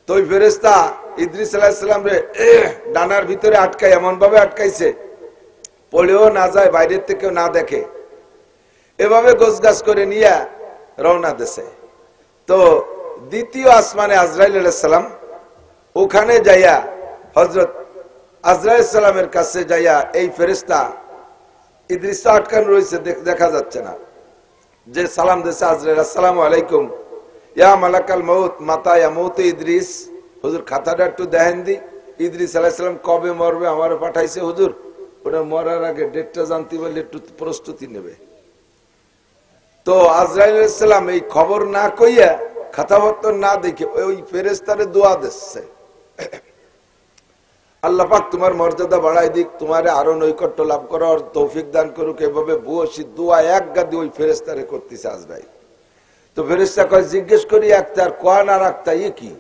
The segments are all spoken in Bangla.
তো ওই ফেরেশতা ইদ্রিস আলাইহিস সালাম রে ডানার ভিতরে আটকায়, এমন ভাবে আটকাইছে পড়েও না যায়, বাইরের থেকেও না দেখে, এভাবে গোছগাছ করে নিয়ে রওনা দিছে। তো দ্বিতীয় আসমানে আজরাইল আলাইহিস সালাম ওখানে যাইয়া হযরত আজরাইল সালামের কাছে যাইয়া এই ফেরেশতা ইদ্রিস আটকান রয়েছে, দেখা যাচ্ছে না, যে সালাম দিয়েছে আজরাইল, আসসালামু আলাইকুম ইয়া মালাকাল মউত মাতা ইয়ামুত ইদ্রিস, হুজুর খাতাটা একটু দেখেন দি, ইদ্রিস আলাইহিস সালাম কবে মরবে আমারে পাঠাইছে হুজুর, ওটা মরার আগে ডেটটা জানতে পারলে একটু প্রস্তুতি নেবে। তো আজরাইল আলাইহিস সালাম এই খবর না কইয়া, খাতাপত্র না দেখে ওই ফেরেশতারে দোয়া দিচ্ছে, আল্লাহ পাক তোমার মর্যাদা বাড়াই দিক, তোমারে আরো নৈকট্য লাভ করার তৌফিক দান করুক, এভাবে বুয়সী দোয়া এক গাদি ওই ফেরেশতারে করতেছে আজরাইল। তো ফেরেশতা কয় জিজ্ঞেস করি একটার কোয়া না রাখতা ইয়ে কি,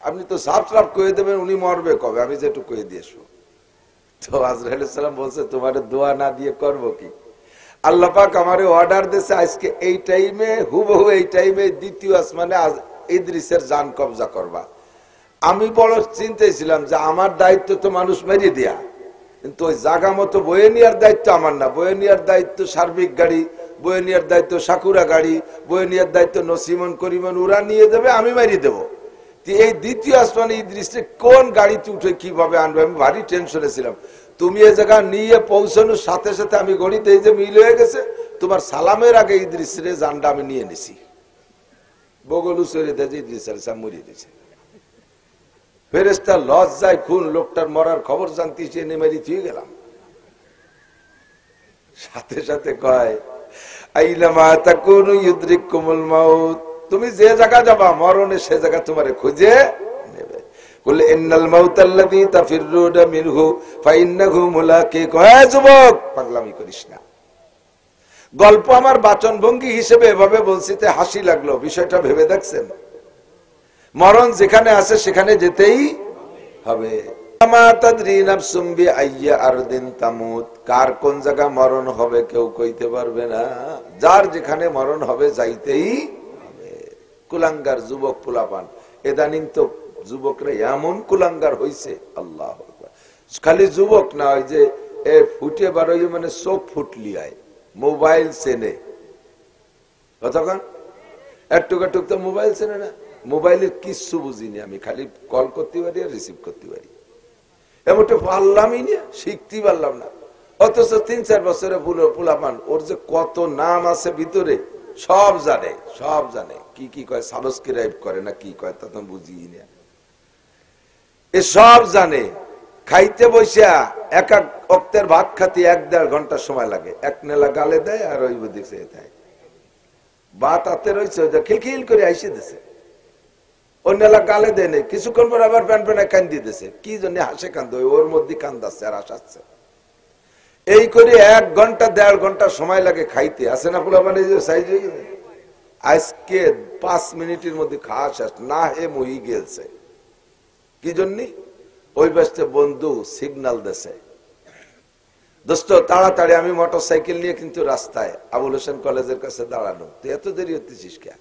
আপনি তো সাফ সাফ কয়ে দেবেন উনি মরবে কবে, আমি যেটু কয়ে দিয়েছো। তো আজরাইল আলাইহিস সালাম বলছে তোমারে দোয়া না দিয়ে করব কি, আল্লাহ পাক আমারে অর্ডার দিয়েছে আজকে এই টাইমে হুবহু এই টাইমে দ্বিতীয় আসমানে ইদ্রিসের জান কবজা করবা। আমি বড় চিন্তায় ছিলাম যে আমার দায়িত্ব তো মানুষ মেরে দেয়া, কিন্তু ওই জায়গা মতো বয়ে নেওয়ার দায়িত্ব আমার না, বয়ে নেওয়ার দায়িত্ব সার্বিক গাড়ি, বয়ে নেওয়ার দায়িত্ব সাকুরা গাড়ি, বয়ে নেওয়ার দায়িত্ব নসিমন করিমন, ওরা নিয়ে দেবে, আমি মারিয়ে দেবো। এই দ্বিতীয় আসমানে ইদ্রিসে কোন গাড়িতে উঠে কিভাবে আনবে, আমি ভারী টেনশনে ছিলাম। তুমি এ জায়গা নিয়ে পৌঁছানোর সাথে সাথে আমি গড়িতে এই যে মিল হয়ে গেছে, তোমার সালামের আগে ইদ্রিসের জানটা আমি নিয়ে নিছি, বগলু সরে দেয় ইদ্রিস আলাইহিস সালাম মরিয়ে দিয়েছে। ফেরেশতা লজ্জায় খুন, লোকটার মরার খবর জানতে চেয়ে মেরি থুয়ে গেলাম। সাথে সাথে কয় আইনামা তাকুনু ইউদরিকুমুল মাউত, তুমি যে জায়গা যাবা মরণে সে জায়গা তোমারে খুঁজে নেবে। কুল ইন্নাল মাউতাল্লাযী তাফিররুনা মিনহু ফাইন্নাহু মুলাকিকু। হে যুবক, পাগলামি করিস না। গল্প আমার বাচন ভঙ্গি হিসেবে এভাবে বলছি, তে হাসি লাগলো, বিষয়টা ভেবে দেখছেন? মরণ যেখানে আছে সেখানে যেতেই হবে। কার কোন জায়গা মরণ হবে কেউ কইতে পারবে না, যার যেখানে মরণ হবে যাইতেই হবে। কুলাঙ্গার যুবক পোলাপান, এদানিং তো যুবকরা এমন কুলাঙ্গার হইছে, আল্লাহ খালি যুবক না, ওই যে ফুটে বারোই মানে চোখ ফুটলি আয় মোবাইল চেনে, কতক্ষণ একটুক একটুক তো মোবাইল চেনে না, মোবাইলের কিচ্ছু বুঝিনি আমি, খালি কল করতে পারি আর রিসিভ করতে পারি, এমনটা পারলামই না, শিখতে পারলাম না। অথচ 3-4 বছরে পোলাপান ওর যে কত নাম আছে ভিতরে সব জানে, সব জানে, কি কি কয় সাবস্ক্রাইব করে না কি কয় তা তো বুঝি না, এ সব জানে। খাইতে বসিয়া এক এক অক্তের ভাত খাতে 1-1.5 ঘন্টা সময় লাগে, এক নেলা গালে দেয় আর ওই দিকে দেয়, ভাত হাতে রয়েছে ওই খিলখিল করে আইসে দিছে, অন্য এলাকা গালে দেয় নেই, কিছুক্ষণ পর আবার প্যান প্যানে কান্দি দিতেছে, কি জন্য হাসে কান্দ, ওর মধ্যে কান্দাচ্ছে আর হাসাচ্ছে। এই করে 1 ঘন্টা 1.5 ঘন্টা সময় লাগে খাইতে, আসে না পোলা মানে সাইজ হয়ে গেছে। আজকে 5 মিনিটের মধ্যে খাওয়া শেষ, না হে মহি গেলছে। কি জন্য? ওই ব্যস্তে বন্ধু সিগন্যাল দেছে, দোস্ত তাড়াতাড়ি, আমি মোটর সাইকেল নিয়ে কিন্তু রাস্তায় আবুল হোসেন কলেজের কাছে দাঁড়ানো, তুই এত দেরি হতেছিস কে?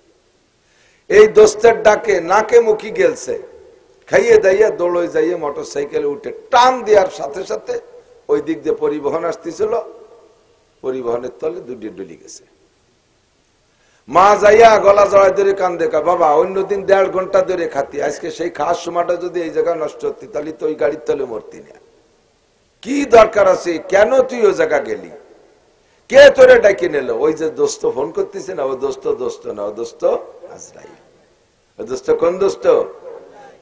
এই দোস্তের ডাকে নাকে মুখি গেলছে, খাইয়ে দাইয়া দৌড়ে যাইয়ে মোটর সাইকেলে উঠে টান দেওয়ার সাথে সাথে ওই দিক দিয়ে পরিবহন আসতেছিল, পরিবহনের তলে দুটি ডুলি গেছে। মা যাইয়া গলা জড়াই ধরে কান দেখা, বাবা অন্যদিন 1.5 ঘন্টা ধরে খাতি, আজকে সেই খাওয়ার সময়টা যদি এই জায়গায় নষ্ট হতি তাহলে তো ওই গাড়ির তলে মরতি না। কি দরকার আছে, কেন তুই ওই জায়গা গেলি, কে তোরে ডাকি নিল? ওই যে দোস্ত ফোন করতেছে না, ও দোস্ত দোস্ত না, ও দোস্ত আজরাইল। ও দোস্ত কোন দোস্ত?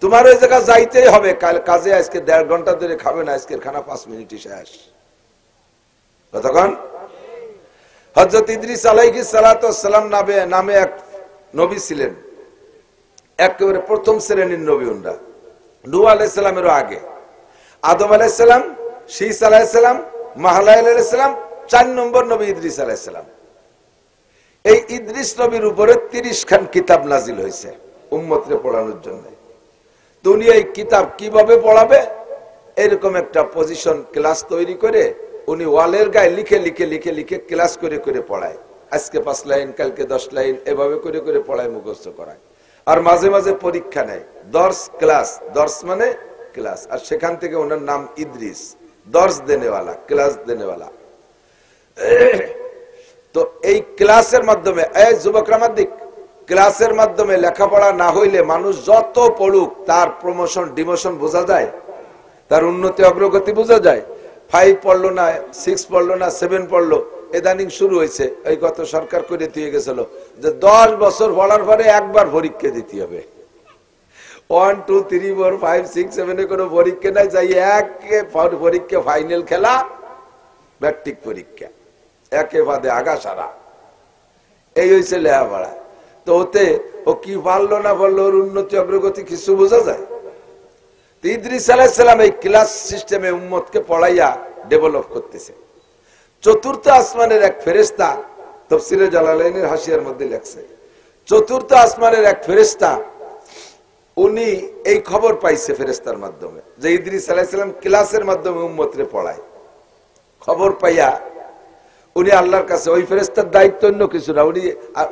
তোমার ওই জায়গা যাইতেই হবে, কাজে আজকে 1.5 ঘন্টা ধরে খাবে না, আজকের খানা 5 মিনিটই শেষ। কতক্ষণ? হযরত ইদ্রিস আলাইহিস সালাতু ওয়াস সালাম নামে এক নবী ছিলেন, একেবারে প্রথম শ্রেণীর নবী। উনরা নূহ আলাইহিস সালামেরও আগে আদম আলাইহিস সালাম, শীস আলাইহিস সালাম, মাহলাইল আলাইহিস সালাম, 4 নম্বর নবী ইদ্রিস আলাইহিস সালাম। এই ইদ্রিস নবীর উপরে 30 খান কিতাব নাজিল হয়েছে উম্মতকে পড়ানোর জন্য। দুনিয়ায় কিতাব কিভাবে পড়াবে এরকম একটা পজিশন ক্লাস তৈরি করে উনি ওয়ালের গায়ে লিখে লিখে লিখে লিখে ক্লাস করে করে পড়ায়। আজকে 5 লাইন, কালকে 10 লাইন, এভাবে করে করে পড়ায়, মুখস্থ করায়। আর মাঝে মাঝে পরীক্ষা নেয়, দর্শ ক্লাস, দর্শ মানে ক্লাস, আর সেখান থেকে ওনার নাম ইদ্রিস, দর্শ দেনেওয়ালা, ক্লাস দেনেওয়ালা। তো এই ক্লাসের মাধ্যমে, এই যুবকরা দিক, ক্লাসের মাধ্যমে লেখাপড়া না হইলে মানুষ যত পড়ুক তার প্রমোশন ডিমোশন বোঝা যায়, তার উন্নতি অগ্রগতি বোঝা যায়। 5 পড়লো না, 6 পড়লো না, 7 পড়লো, ইদানিং শুরু হয়েছে, এই গত সরকার করে দিয়ে গেছিল যে 10 বছর পড়ার পরে একবার পরীক্ষা দিতে হবে। 1 2 3 4 5 6 7 কোনো পরীক্ষা নাই, যাই একে পরীক্ষা, ফাইনাল খেলা, ম্যাট্রিক পরীক্ষা, একে বাদে আগা সারা, এই হয়েছে লেখাপড়া। তো ওতে ও কি পারলো না পারলো, ওর উন্নতি অগ্রগতি কিছু বোঝা যায়? ইদ্রিস আলাইহিস সালাম এই ক্লাস সিস্টেমে উম্মতকে পড়াইয়া ডেভেলপ করতেছে। চতুর্থ আসমানের এক ফেরেশতা, তাফসীরে জালালাইনের হাসিয়ার মধ্যে লেখছে, চতুর্থ আসমানের এক ফেরেশতা, উনি এই খবর পাইছে ফেরেশতার মাধ্যমে যে ইদ্রিস আলাইহিস সালাম ক্লাসের মাধ্যমে উম্মতরে পড়ায়। খবর পাইয়া উনি আল্লাহর কাছে, ওই ফেরেশতার দায়িত্ব অন্য কিছু না, উনি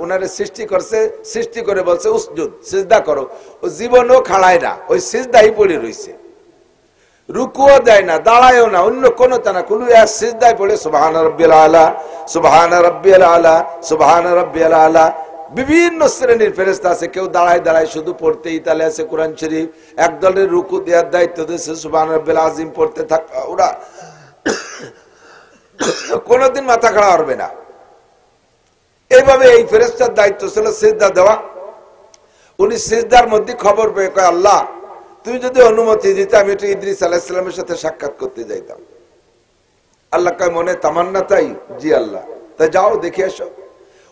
ওনারে সৃষ্টি করছে, সৃষ্টি করে বলছে উসজুদ, সিজদা করো। ও জীবনও খাড়ায় না, ওই সিজদাই পড়ে রইছে, রুকুও দেয় না, দাঁড়ায়ও না, অন্য কোনো তা না, কোনো এক সিজদায় পড়ে সুবহান রাব্বিয়াল আলা, সুবহান রাব্বিয়াল আলা, সুবহান রাব্বিয়াল আলা। বিভিন্ন শ্রেণীর ফেরেশতা আছে, কেউ দাঁড়ায় দাঁড়ায় শুধু পড়তে, ইতালে আছে কোরআন শরীফ, একদলের রুকু দেওয়ার দায়িত্ব দিয়েছে সুবহান রাব্বিল আযীম পড়তে থাক, ওরা কোনদিন মাথা খাড়া করবে না। এইভাবে এই ফেরেশতার দায়িত্ব ছিল সিজদা দেওয়া। উনি সিজদার মধ্যে খবর পেয়ে কয়, আল্লাহ তুমি যদি অনুমতি দিতে আমি একটু ইদ্রিস আলাইহিস সালামের সাথে সাক্ষাৎ করতে যাইতাম। আল্লাহ কয় মনে তামান্না তাই? জি আল্লাহ, তাই যাও দেখে এসো।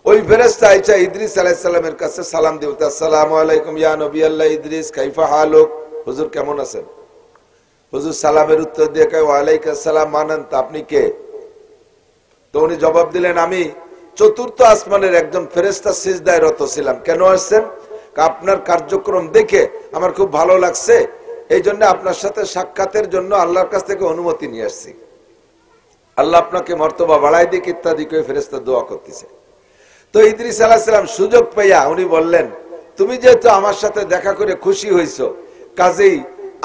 ওই ফেরেশতা আইসা ইদ্রিস আলাইহিস সালামের কাছে সালাম দিয়ে বলতে, আসসালামু আলাইকুম ইয়া নবী আল্লাহ ইদ্রিস, কাইফা হালুক, হুজুর কেমন আছেন? হুজুর সালামের উত্তর দিয়ে কয় ওয়া আলাইকুম আসসালাম, মানেন তা আপনি কে? তো উনি জবাব দিলেন, আমি চতুর্থ আসমানের একজন ফেরেশতা, সিজদায় রত ছিলাম। কেন আসছেন? আপনার কার্যক্রম দেখে আমার খুব ভালো লাগছে, এই জন্য আপনার সাথে সাক্ষাতের জন্য আল্লাহর কাছ থেকে অনুমতি নিয়ে আসছি। আল্লাহ আপনাকে মর্তবা বাড়াই দিক ইত্যাদি করে ফেরেশতা দোয়া করতেছে। তো ইদ্রিস আলাইহিস সালাম সুযোগ পাইয়া উনি বললেন, তুমি যেহেতু আমার সাথে দেখা করে খুশি হইছো, কাজেই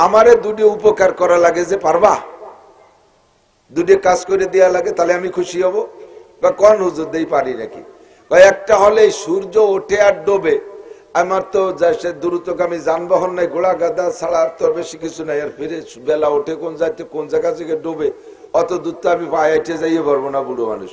আমারে দুটি উপকার করা লাগে, যে পারবা দুটি কাজ করে দেয়া লাগে, তাহলে আমি খুশি হব। বা কোন হুজুর দেই পারি নাকি? একটা হলে সূর্য ওঠে আর ডোবে, আমার তো দ্রুতগামী যানবাহন নাই, ঘোড়া গাদা ছাড়া আর তো বেশি কিছু নাই, আর ফিরে বেলা ওঠে কোন যাইতে কোন জায়গা থেকে ডোবে, অত দূর তো আমি পায়ে হেঁটে যাইয়ে পারবো না, বুড়ো মানুষ।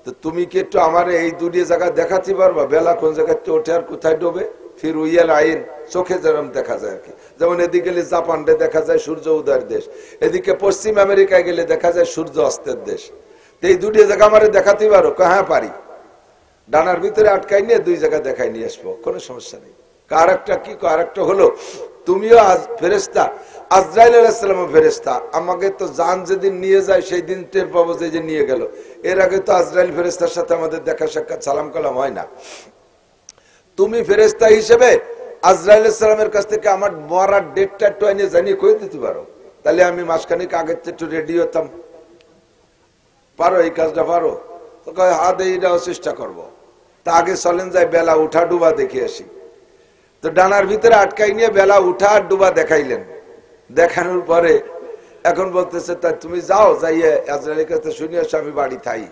তো তুমি কি একটু আমার এই দুটি জায়গা দেখাতে পারবা, বেলা কোন জায়গাতে ওঠে আর কোথায় ডোবে? ফির উইয়াল আইন, চোখে যেরকম দেখা যায় আর কি। যেমন এদিকে গেলে জাপানে দেখা যায় সূর্য উদয়ের দেশ, এদিকে পশ্চিম আমেরিকায় গেলে দেখা যায় সূর্য অস্তের দেশ। এই দুটি জায়গা আমারে দেখাতে পারো? হ্যাঁ পারি। ডানার ভিতরে আটকাই নিয়ে দুই জায়গা দেখাই নিয়ে আসবো, কোনো সমস্যা নেই। কার একটা কি, কার একটা হলো, তুমিও আজ ফেরেশতা, আজরাইল আলাইহিস সালাম ফেরেশতা, আমাকে তো জান যেদিন নিয়ে যায় সেই দিন টের পাবো যে নিয়ে গেল। এর আগে তো আজরাইল ফেরেশতার সাথে আমাদের দেখা সাক্ষাৎ সালাম কালাম হয় না। তুমি ফেরেশতা হিসেবে আজরাইল আলাইহিস সালামের কাছ থেকে আমার মরার ডেটটা একটু এনে জানিয়ে কয়ে দিতে পারো, তাহলে আমি মাসখানিক আগের থেকে একটু রেডি হতাম। পারো এই কাজটা? পারো? তো কয় হাত এইটাও চেষ্টা করবো। তা আগে চলেন যাই বেলা উঠা ডুবা দেখে আসি। তো ডানার ভিতরে আটকাই নিয়ে বেলা উঠা আর ডুবা দেখাইলেন। দেখানোর পরে এখন বলতেছে, তা তুমি যাও, যাইয়ে আজরাইলের কাছে শুনে আসো, আমি বাড়ি থাই।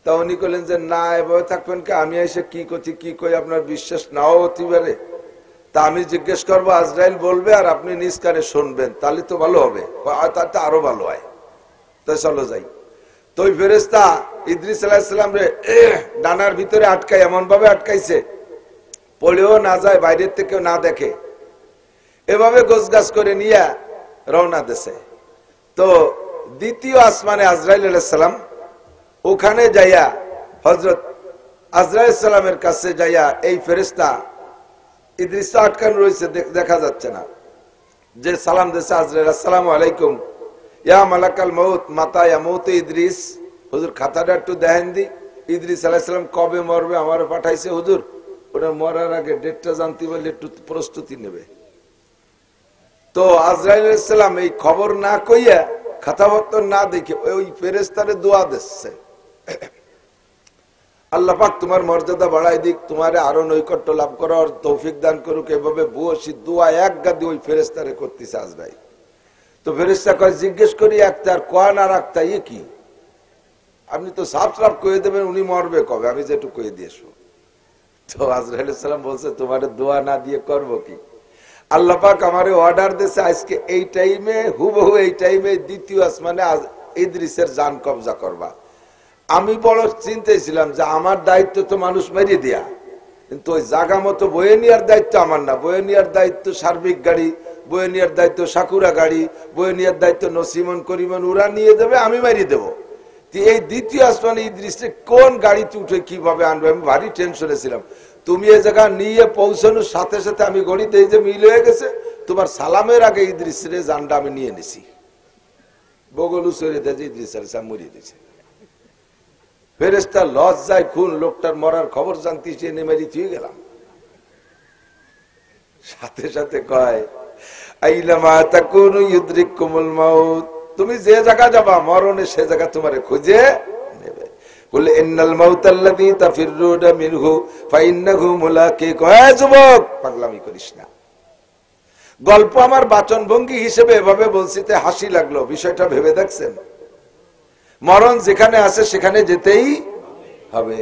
তা উনি বললেন যে না, এভাবে থাকবেন কে, আমি এসে কি করছি কি কই আপনার বিশ্বাস নাও হতে পারে। তা আমি জিজ্ঞেস করবো, আজরাইল বলবে আর আপনি নিজ কানে শুনবেন, তাহলে তো ভালো হবে। তাতে আরো ভালো হয়। তো চলো যাই। তো ওই ফেরেশতা ইদ্রিস আলাইহিস সালাম রে ডানার ভিতরে আটকাই, এমন ভাবে আটকাইছে পড়েও না যায়, বাইরের থেকে না দেখে, এভাবে গোছগাছ করে নিয়ে রওনা দিছে। তো দ্বিতীয় আসমানে আজরাইল আলাইহিস সালাম, ওখানে যাইয়া হযরত আজরাইল সালামের কাছে যাইয়া এই ফেরেশতা ইদ্রিস আটকান রয়েছে, দেখা যাচ্ছে না, যে সালাম দিছে আজরাইল, আসসালামু আলাইকুম ইয়া মালাকাল মউত মাতা ইয়ামুত ইদ্রিস। হুজুর খাতাটা একটু দেখেন দি, ইদ্রিস আলাইহিস সালাম কবে মরবে আমার পাঠাইছে হুজুর, ওটা মরার আগে ডেটটা জানতে পারলে একটু প্রস্তুতি নেবে। তো আজরাইল আলাইহিস সালাম এই খবর না কইয়া, খাতাপত্র না দেখে ওই ফেরেশতারে দোয়া দিচ্ছে, আল্লাহ পাক তোমার মর্যাদা বাড়াই দিক, তোমার আরো নৈকট্য লাভ করার তৌফিক দান করুক। এভাবে বুয়সি দোয়া এক গাদি ওই ফেরেশতারে করতেছে আজরাইল। তো ফেরেশতা কয় জিজ্ঞেস করি একটার কয় না রাখতা ইয়ে কি, আপনি তো সাফ সাফ কয়ে দেবেন উনি মরবে কবে, আমি যেটু কয়ে দিয়েছো। তো আজরাইল সালাম বলছে তোমার দোয়া না দিয়ে করবো কি? আল্লাহ পাক আমারে অর্ডার দিয়েছে আজকে এই টাইমে হুবহু এই টাইমে দ্বিতীয় আসমানে ইদ্রিসের জান কবজা করবা। আমি বড় চিন্তায় ছিলাম যে আমার দায়িত্ব তো মানুষ মেরে দেয়া, কিন্তু ওই জায়গা মতো বয়ে নেওয়ার দায়িত্ব আমার না। বয়ে নেওয়ার দায়িত্ব সার্বিক গাড়ি, বয়ে নেওয়ার দায়িত্ব সাকুরা গাড়ি, বয়ে নেওয়ার দায়িত্ব নসিমন করিমন, ওরা নিয়ে যাবে, আমি মেরিয়ে দেবো। এই দ্বিতীয় আসমানে ইদ্রিসে কোন গাড়িতে উঠে কিভাবে আনবে, আমি ভারী টেনশনে ছিলাম। তুমি এই জায়গা নিয়ে পৌঁছানোর সাথে সাথে আমি গড়িতে এই যে মিল হয়ে গেছে, তোমার সালামের আগে ইদ্রিসের জানটা আমি নিয়ে নিছি। বগলু সরিয়ে দিয়েছে, ইদ্রিস আলাইহিস সালাম মরিয়ে দিয়েছে। ফেরেশতা লজ্জায় খুন, লোকটার মরার খবর জানতে চেয়ে নেমে দিয়ে গেলাম। সাথে সাথে কয় আইলামা তাকুনু ইউদরিকুমুল মাউত, তুমি যে জায়গা যাবা মরণে সে জায়গা তোমারে খুঁজে নেবে। বলে ইন্নাল মাউতাল্লাযী তাফিরুনা মিনহু ফাইন্নাহু মুলাকিক। হে যুবক, পাগলামি করিস না। গল্প আমার বাচন ভঙ্গি হিসেবে এভাবে বলছি, তে হাসি লাগলো। বিষয়টা ভেবে দেখছেন, মরণ যেখানে আছে সেখানে যেতেই হবে।